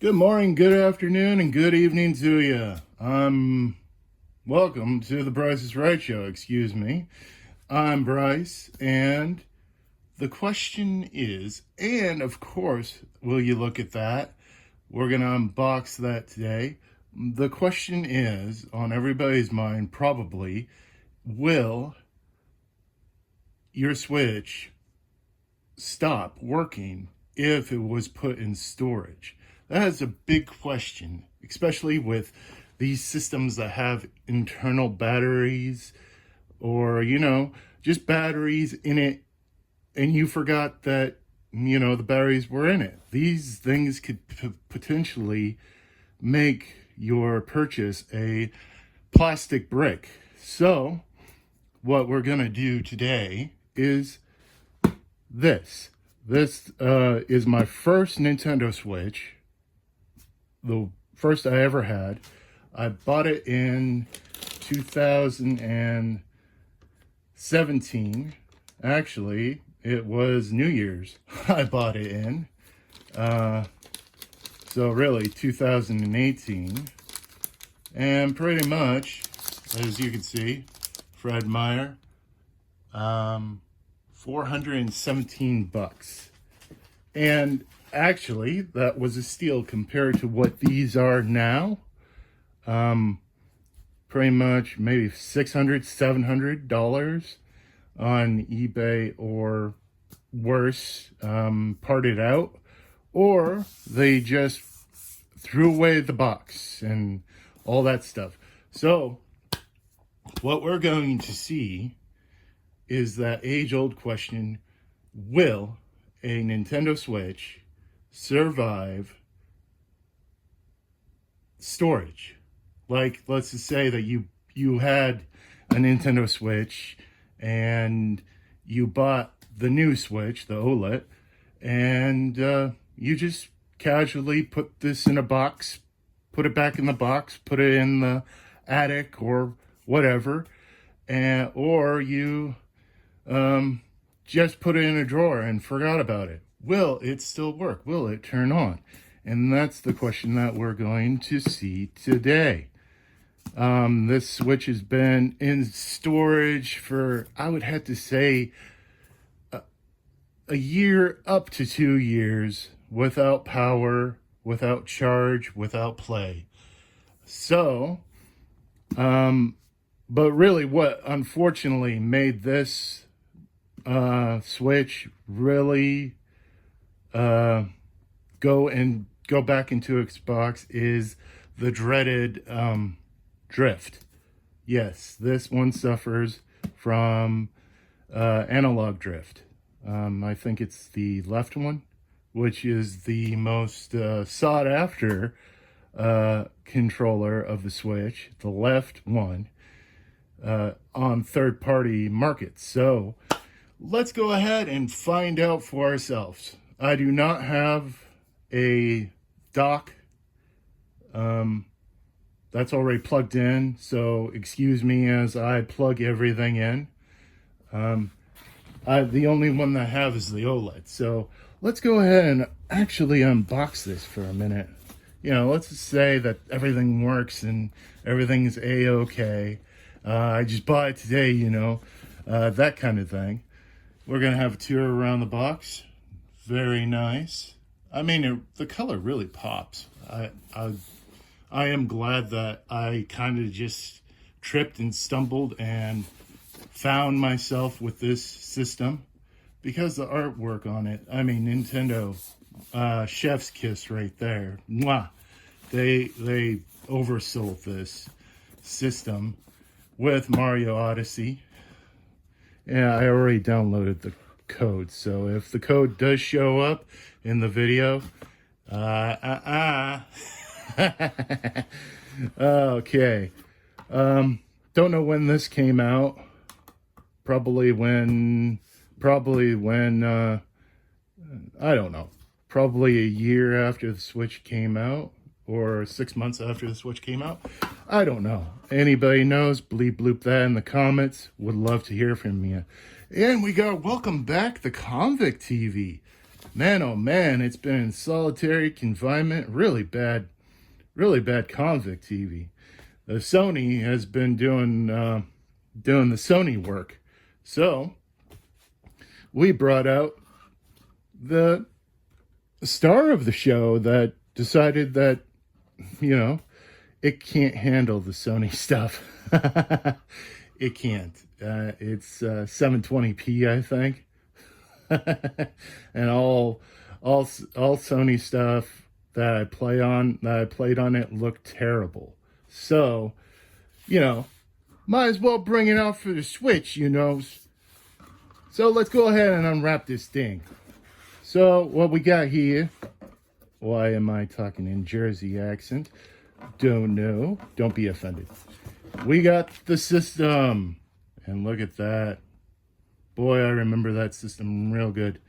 Good morning, good afternoon, and good evening to you. Welcome to the Bryce is Right show, excuse me. I'm Bryce, and the question is, and of course, will you look at that? We're going to unbox that today. The question is, on everybody's mind, probably, will your Switch stop working if it was put in storage? That is a big question, especially with these systems that have internal batteries or, just batteries in it, and you forgot that, the batteries were in it. These things could potentially make your purchase a plastic brick. So, what we're going to do today is this. This is my first Nintendo Switch, the first I ever had. I bought it in 2017. Actually, it was New Year's I bought it in. So really 2018. And pretty much, as you can see, Fred Meyer, 417 bucks. And actually, that was a steal compared to what these are now. Pretty much maybe $600, $700 on eBay or worse, parted out, or they just threw away the box and all that stuff. So what we're going to see is that age-old question: will a Nintendo Switch survive storage? Like, let's just say that you had a Nintendo Switch and you bought the new Switch, the OLED, and you just casually put this in a box, put it back in the box, put it in the attic or whatever, or you just put it in a drawer and forgot about it. Will it still work? Will it turn on? And that's the question that we're going to see today. This Switch has been in storage for, I would have to say, a year up to 2 years, without power, without charge, without play. So, but really what unfortunately made this Switch really go back into Xbox is the dreaded drift. Yes, this one suffers from analog drift. I think it's the left one, which is the most sought after controller of the Switch, the left one, on third-party markets. So let's go ahead and find out for ourselves. I do not have a dock that's already plugged in, so excuse me as I plug everything in. The only one that I have is the OLED. So let's go ahead and actually unbox this for a minute. Let's just say that everything works and everything's a-okay. I just bought it today, that kind of thing. We're going to have a tour around the box. Very nice. I mean, the color really pops. I am glad that I kind of just tripped and stumbled and found myself with this system, because the artwork on it, I mean, Nintendo, chef's kiss right there. Mwah. They oversold this system with Mario Odyssey. Yeah, I already downloaded the code, so if the code does show up in the video, okay. Don't know when this came out. Probably when, I don't know, probably a year after the Switch came out, or 6 months after the Switch came out. I don't know. Anybody knows, bleep bloop that in the comments. Would love to hear from you. And we got Welcome Back, the Convict TV. Man, oh man, it's been in solitary confinement. Really bad convict TV. The Sony has been doing the Sony work. So we brought out the star of the show that decided that, you know, it can't handle the Sony stuff. It can't. It's 720p, I think. And all Sony stuff that I played on it looked terrible. So, might as well bring it out for the Switch, So let's go ahead and unwrap this thing. So what we got here, why am I talking in Jersey accent? Don't know. Don't be offended. We got the system. And look at that. Boy, I remember that system real good.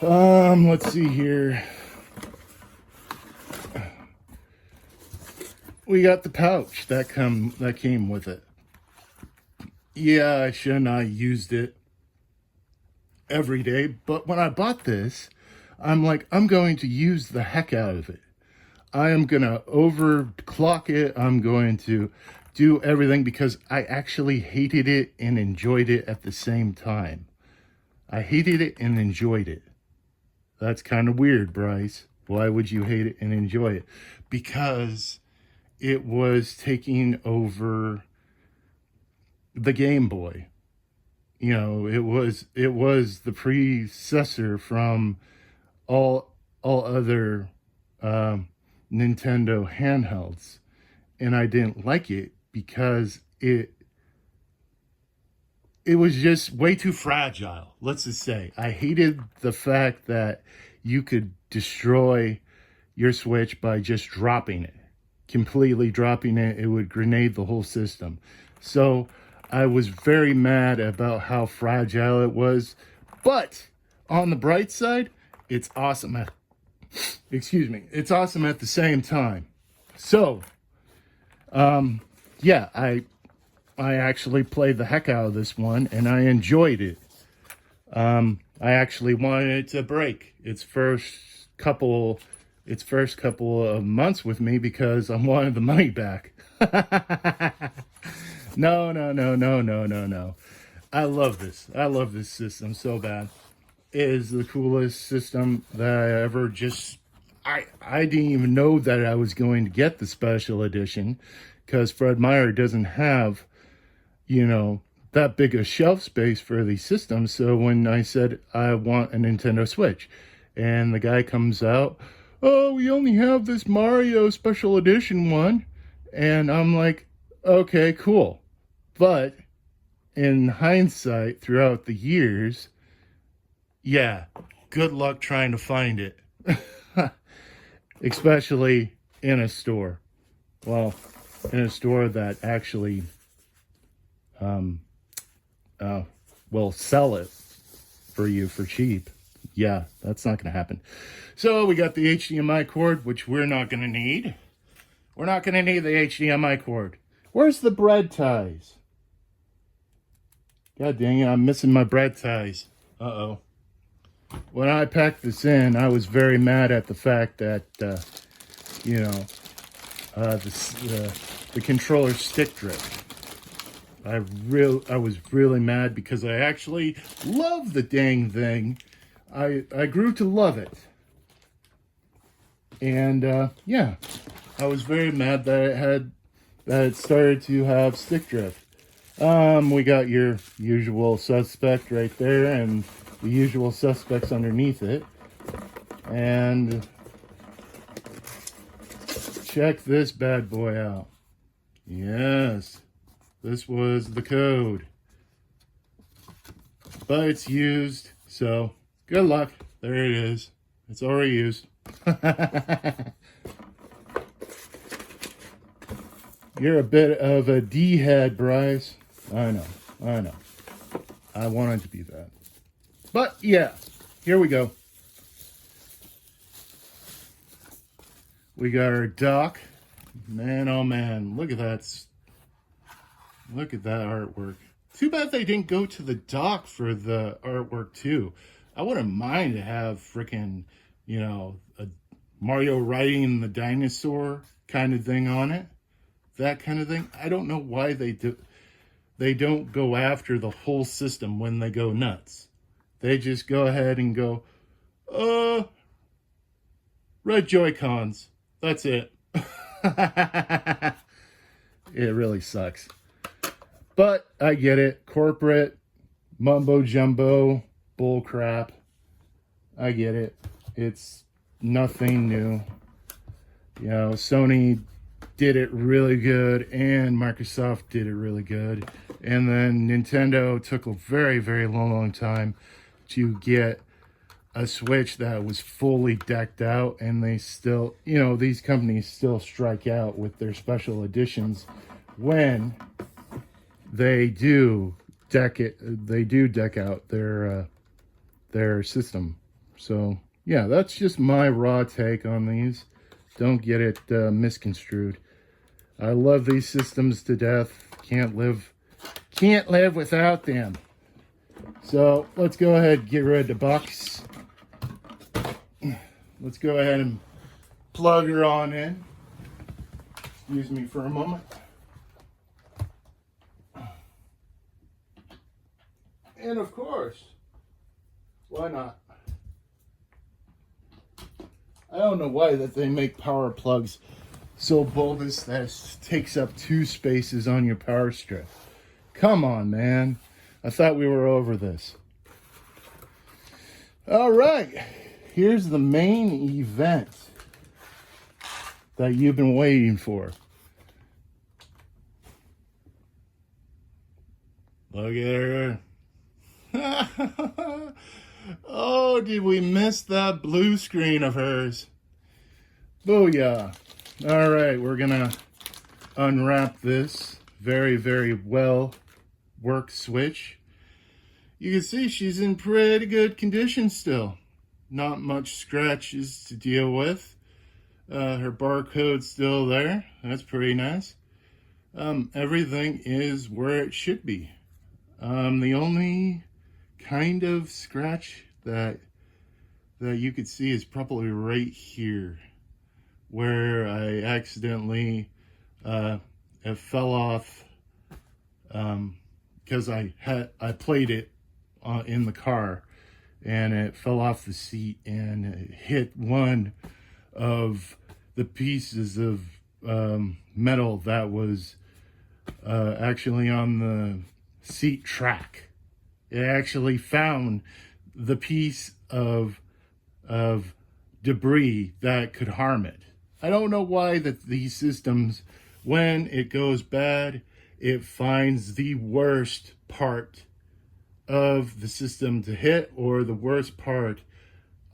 Let's see here. We got the pouch that came with it. Yeah, I shouldn't have used it every day, but when I bought this, I'm like, I'm going to use the heck out of it. I am going to overclock it. I'm going to do everything because I actually hated it and enjoyed it at the same time. I hated it and enjoyed it. That's kind of weird, Bryce. Why would you hate it and enjoy it? Because it was taking over the Game Boy. It was the predecessor from all other Nintendo handhelds, and I didn't like it because it was just way too fragile. Let's just say I hated the fact that you could destroy your Switch by just dropping it, completely dropping it. It would grenade the whole system. So I was very mad about how fragile it was, but on the bright side, it's awesome. It's awesome at the same time. So, yeah, I actually played the heck out of this one, and I enjoyed it. I actually wanted it to break its first couple of months with me because I wanted the money back. No. I love this. I love this system so bad. It is the coolest system that I ever I didn't even know that I was going to get the special edition because Fred Meyer doesn't have, that big a shelf space for these systems. So when I said I want a Nintendo Switch and the guy comes out, oh, we only have this Mario special edition one. And I'm like, okay, cool. But in hindsight, throughout the years, yeah, good luck trying to find it. Especially in a store. Well, in a store that actually will sell it for you for cheap. Yeah, that's not going to happen. So we got the HDMI cord, which we're not going to need. We're not going to need the HDMI cord. Where's the bread ties? God dang it, I'm missing my bread ties. Uh-oh. When I packed this in, I was very mad at the fact that, the controller stick drift. I was really mad because I actually love the dang thing. I grew to love it. And, yeah, I was very mad that it started to have stick drift. We got your usual suspect right there and the usual suspects underneath it. And check this bad boy out. Yes, this was the code. But it's used, so good luck. There it is. It's already used. You're a bit of a D-head, Bryce. I know. I wanted to be that. But, yeah, here we go. We got our dock. Man, oh man, look at that. Look at that artwork. Too bad they didn't go to the dock for the artwork, too. I wouldn't mind to have freaking, a Mario riding the dinosaur kind of thing on it. That kind of thing. I don't know why they don't go after the whole system when they go nuts. They just go ahead and go, red Joy-Cons. That's it. It really sucks. But I get it. Corporate, mumbo jumbo, bull crap. I get it. It's nothing new. Sony did it really good and Microsoft did it really good. And then Nintendo took a very, very long time to get a Switch that was fully decked out, and they still, these companies still strike out with their special editions when they do deck out their system. So yeah, that's just my raw take on these. Don't get it misconstrued. I love these systems to death. Can't live without them. So let's go ahead and get rid of the box. Let's go ahead and plug her on in. Excuse me for a moment. And of course, why not? I don't know why that they make power plugs so bulbous that it takes up 2 spaces on your power strip. Come on, man. I thought we were over this. All right. Here's the main event that you've been waiting for. Look at her. Oh, did we miss that blue screen of hers? Booyah. All right, we're going to unwrap this very, very well worked Switch. You can see she's in pretty good condition still. Not much scratches to deal with. Her barcode's still there. That's pretty nice. Everything is where it should be. The only kind of scratch that you could see is probably right here, where I accidentally it fell off because I played it in the car, and it fell off the seat and it hit one of the pieces of metal that was actually on the seat track. It actually found the piece of debris that could harm it. I don't know why that these systems, when it goes bad, it finds the worst part of the system to hit, or the worst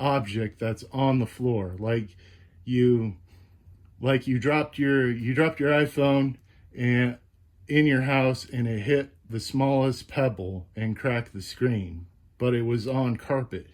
object that's on the floor. Like you dropped your iPhone and in your house, and it hit the smallest pebble and cracked the screen, but it was on carpet.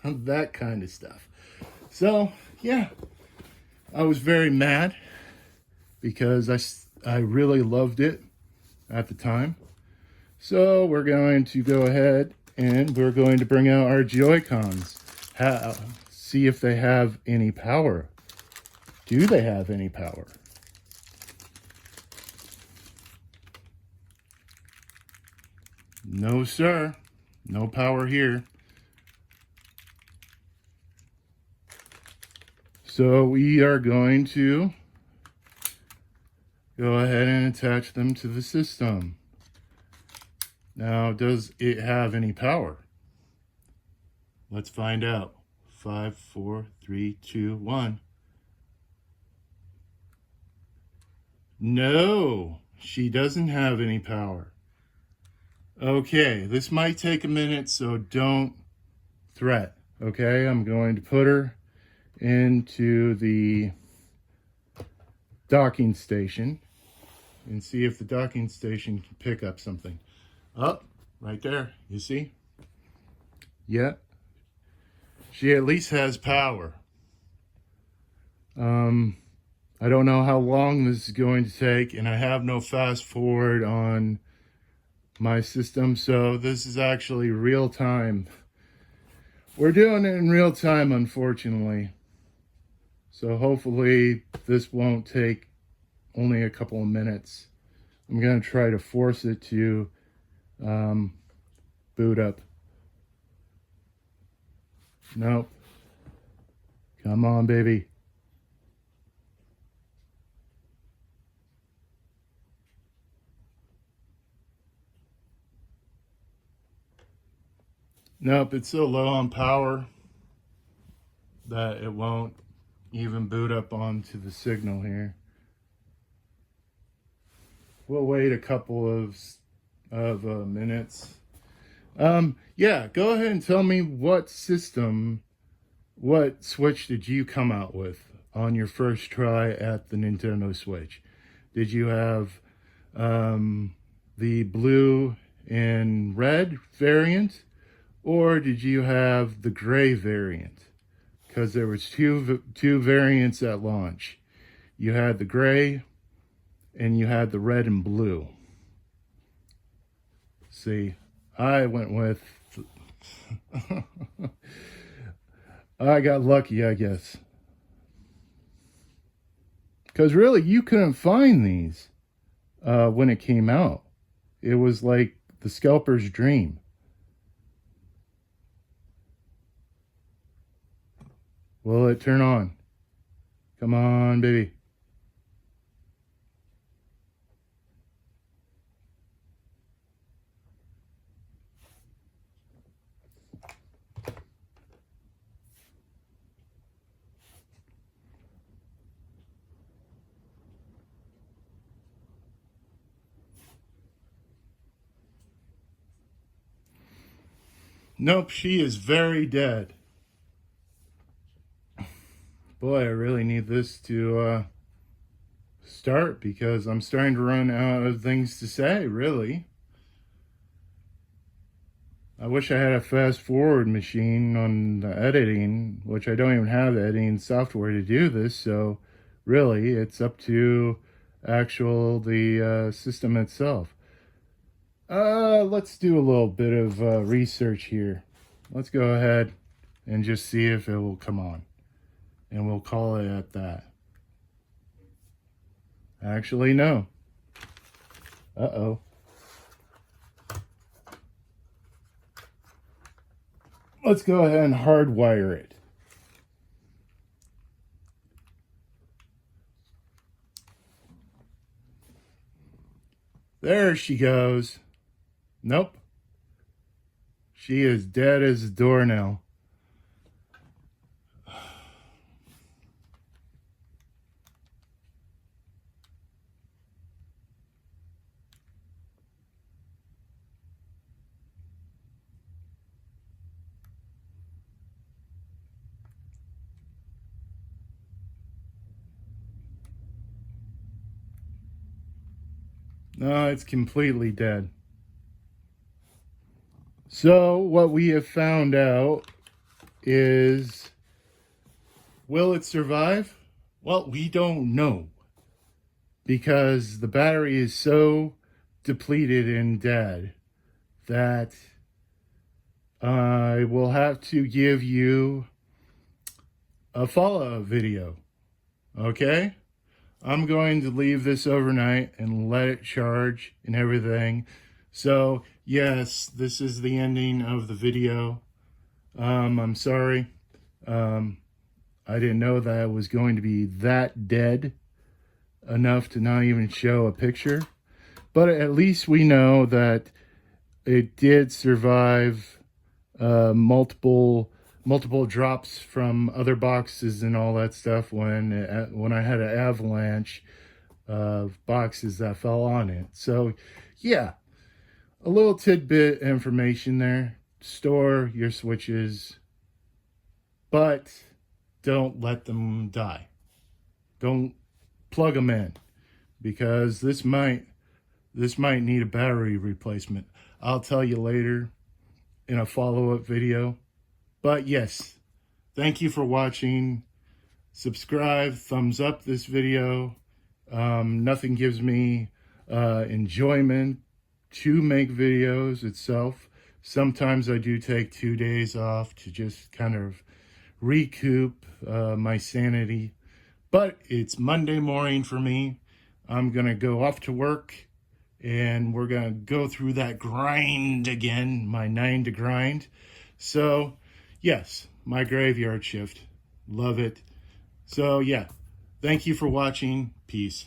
That kind of stuff. So yeah, I was very mad because I really loved it at the time. So we're going to go ahead and we're going to bring out our Joy-Cons. See if they have any power. Do they have any power? No, sir. No power here. So we are going to go ahead and attach them to the system. Now, does it have any power? Let's find out. 5, 4, 3, 2, 1. No, she doesn't have any power. Okay, this might take a minute, so don't threat. Okay, I'm going to put her into the docking station and see if the docking station can pick up something. Oh, right there, you see? Yeah, she at least has power. I don't know how long this is going to take, and I have no fast forward on my system, so this is actually real time. We're doing it in real time, unfortunately. So hopefully this won't take only a couple of minutes. I'm going to try to force it to boot up. Nope. Come on, baby. Nope, it's so low on power that it won't even boot up onto the signal here. We'll wait a couple of minutes. Yeah, go ahead and tell me what Switch did you come out with on your first try at the Nintendo Switch? Did you have the blue and red variant, or did you have the gray variant? Because there was two variants at launch. You had the gray and you had the red and blue. See, I went with I got lucky, I guess. Because really, you couldn't find these when it came out. It was like the scalper's dream. Will it turn on? Come on, baby. Nope, she is very dead. Boy, I really need this to start because I'm starting to run out of things to say, really. I wish I had a fast forward machine on the editing, which I don't even have the editing software to do this, so really it's up to the system itself. Let's do a little bit of research here. Let's go ahead and just see if it will come on. And we'll call it at that. Actually, no. Uh-oh. Let's go ahead and hardwire it. There she goes. Nope. She is dead as a doornail. No, it's completely dead. So what we have found out is, will it survive? Well, we don't know, because the battery is so depleted and dead that I will have to give you a follow-up video. Okay? I'm going to leave this overnight and let it charge and everything. So, yes, this is the ending of the video. I'm sorry. I didn't know that it was going to be that dead enough to not even show a picture. But at least we know that it did survive multiple drops from other boxes and all that stuff when I had an avalanche of boxes that fell on it. So yeah, a little tidbit information there. Store your switches, but don't let them die. Don't plug them in, because this might need a battery replacement. I'll tell you later in a follow-up video. But yes, thank you for watching. Subscribe, thumbs up this video. Nothing gives me enjoyment to make videos itself, Sometimes I do take 2 days off to just kind of recoup my sanity. But it's Monday morning for me. I'm going to go off to work and we're going to go through that grind again, my 9 to grind. So, yes, my graveyard shift. Love it. So, yeah, thank you for watching. Peace.